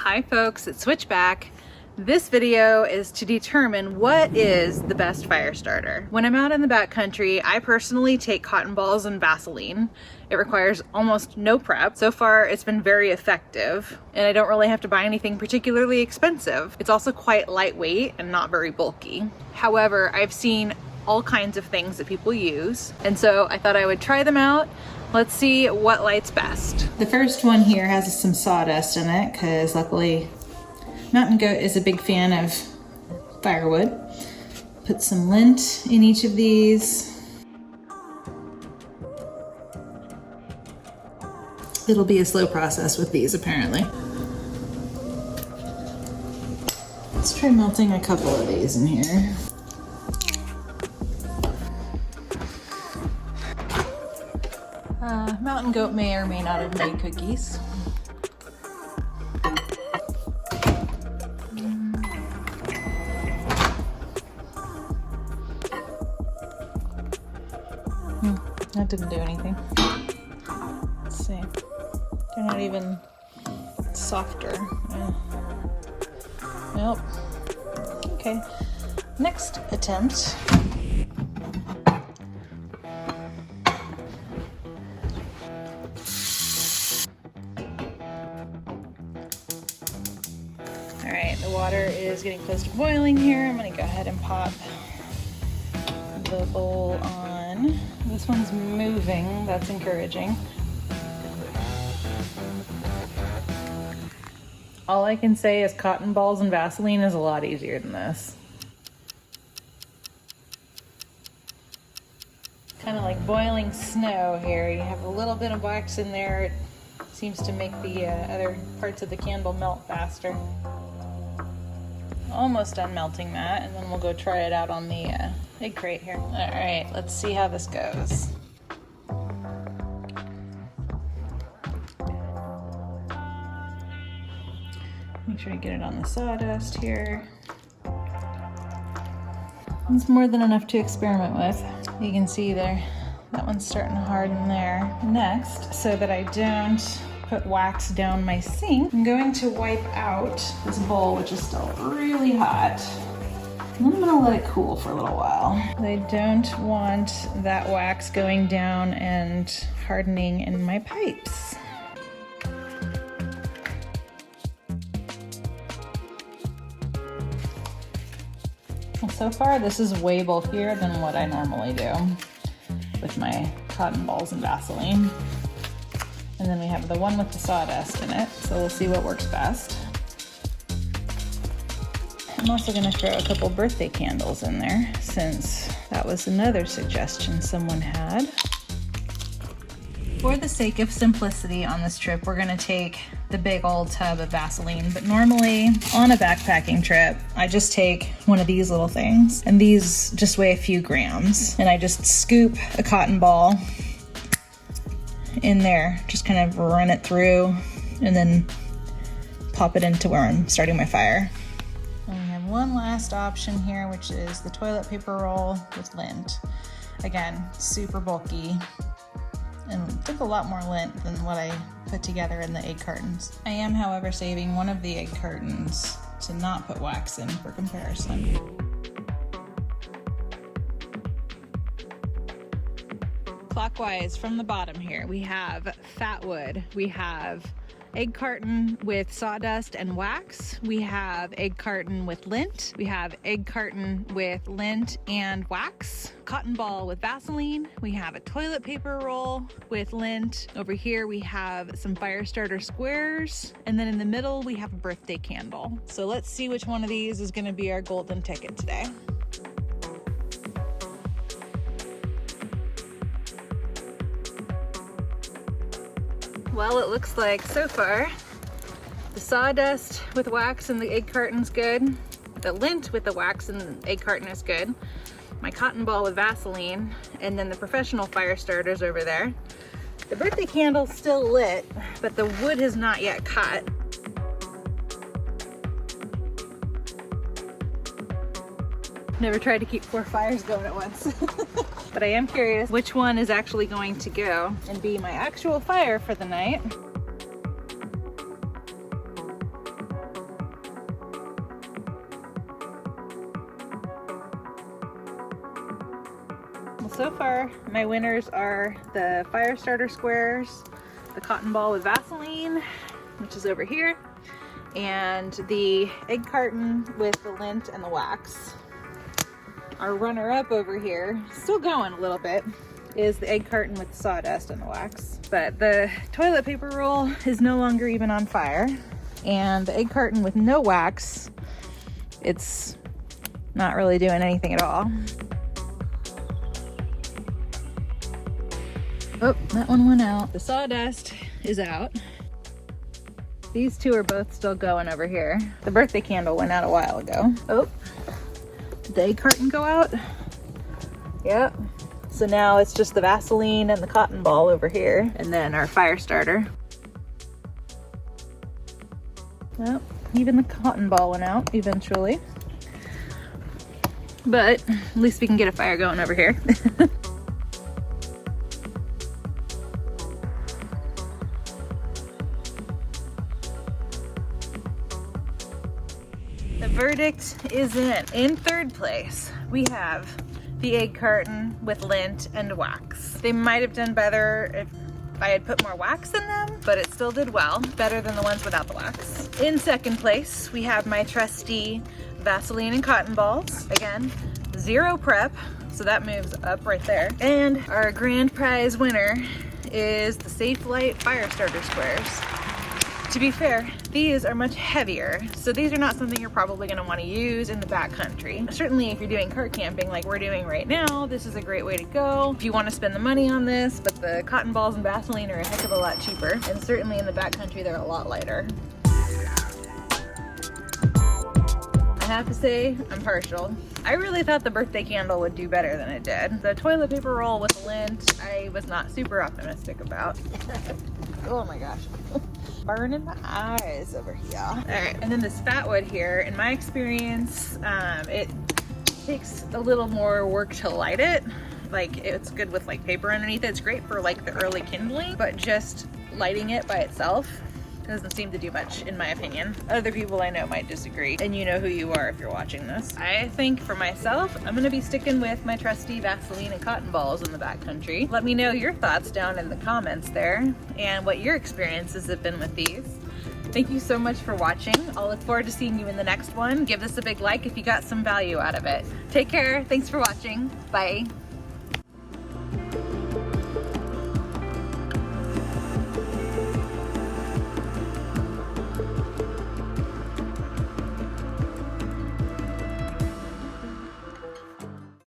Hi folks, it's Switchback. This video is to determine what is the best fire starter. When I'm out in the backcountry, I personally take cotton balls and Vaseline. It requires almost no prep. So far, it's been very effective, and I don't really have to buy anything particularly expensive. It's also quite lightweight and not very bulky. However, I've seen all kinds of things that people use, and so I thought I would try them out. Let's see what lights best. The first one here has some sawdust in it because luckily Mountain Goat is a big fan of firewood. Put some lint in each of these. It'll be a slow process with these apparently. Let's try melting a couple of these in here. Mountain Goat may or may not have made cookies. That didn't do anything. Let's see. They're not even softer. Nope. Okay. Next attempt. Alright, the water is getting close to boiling here. I'm going to go ahead and pop the bowl on. This one's moving, that's encouraging. All I can say is cotton balls and Vaseline is a lot easier than this. Kind of like boiling snow here. You have a little bit of wax in there. It seems to make the other parts of the candle melt faster. Almost done melting that, and then we'll go try it out on the egg crate here. All right, let's see how this goes. Make sure to get it on the sawdust here. It's more than enough to experiment with. You can see there, that one's starting to harden there. Next, so that I don't put wax down my sink, I'm going to wipe out this bowl, which is still really hot. And then I'm gonna let it cool for a little while. I don't want that wax going down and hardening in my pipes. Well, so far this is way bulkier than what I normally do with my cotton balls and Vaseline. And then we have the one with the sawdust in it, so we'll see what works best. I'm also going to throw a couple birthday candles in there, since that was another suggestion someone had. For the sake of simplicity on this trip, we're going to take the big old tub of Vaseline, but normally on a backpacking trip, I just take one of these little things, and these just weigh a few grams, and I just scoop a cotton ball in there, just kind of run it through and then pop it into where I'm starting my fire. And we have one last option here, which is the toilet paper roll with lint. Again, super bulky and took a lot more lint than what I put together in the egg cartons. I am, however, saving one of the egg cartons to not put wax in for comparison. Clockwise from the bottom here, we have fat wood, we have egg carton with sawdust and wax, we have egg carton with lint, we have egg carton with lint and wax, cotton ball with Vaseline, we have a toilet paper roll with lint. Over here we have some fire starter squares, and then in the middle we have a birthday candle. So let's see which one of these is going to be our golden ticket today. Well, it looks like so far the sawdust with wax and the egg carton's good. The lint with the wax and the egg carton is good. My cotton ball with Vaseline, and then the professional fire starters over there. The birthday candle's still lit, but the wood has not yet caught. Never tried to keep 4 fires going at once. But I am curious which one is actually going to go and be my actual fire for the night. So far, my winners are the fire starter squares, the cotton ball with Vaseline, which is over here, and the egg carton with the lint and the wax. Our runner-up over here, still going a little bit, is the egg carton with the sawdust and the wax. But the toilet paper roll is no longer even on fire. And the egg carton with no wax, it's not really doing anything at all. Oh, that one went out. The sawdust is out. These two are both still going over here. The birthday candle went out a while ago. Oh, did the egg carton go out? Yep. So now it's just the Vaseline and the cotton ball over here, and then our fire starter. Well, even the cotton ball went out eventually. But at least we can get a fire going over here. The verdict is in. In third place, we have the egg carton with lint and wax. They might have done better if I had put more wax in them, but it still did well, better than the ones without the wax. In second place, we have my trusty Vaseline and cotton balls. Again, zero prep, so that moves up right there. And our grand prize winner is the Safe Light fire starter squares. To be fair, these are much heavier, so these are not something you're probably going to want to use in the backcountry. Certainly if you're doing cart camping like we're doing right now, this is a great way to go if you want to spend the money on this, but the cotton balls and Vaseline are a heck of a lot cheaper, and certainly in the backcountry they're a lot lighter. I have to say, I'm partial. I really thought the birthday candle would do better than it did. The toilet paper roll with lint, I was not super optimistic about. Oh my gosh. Burning my eyes over here. All right, and then this fat wood here, in my experience, it takes a little more work to light it. Like, it's good with like paper underneath it. It's great for like the early kindling, but just lighting it by itself doesn't seem to do much, in my opinion. Other people I know might disagree, and you know who you are if you're watching this. I think for myself, I'm gonna be sticking with my trusty Vaseline and cotton balls in the backcountry. Let me know your thoughts down in the comments there, and what your experiences have been with these. Thank you so much for watching. I'll look forward to seeing you in the next one. Give this a big like if you got some value out of it. Take care, thanks for watching, bye.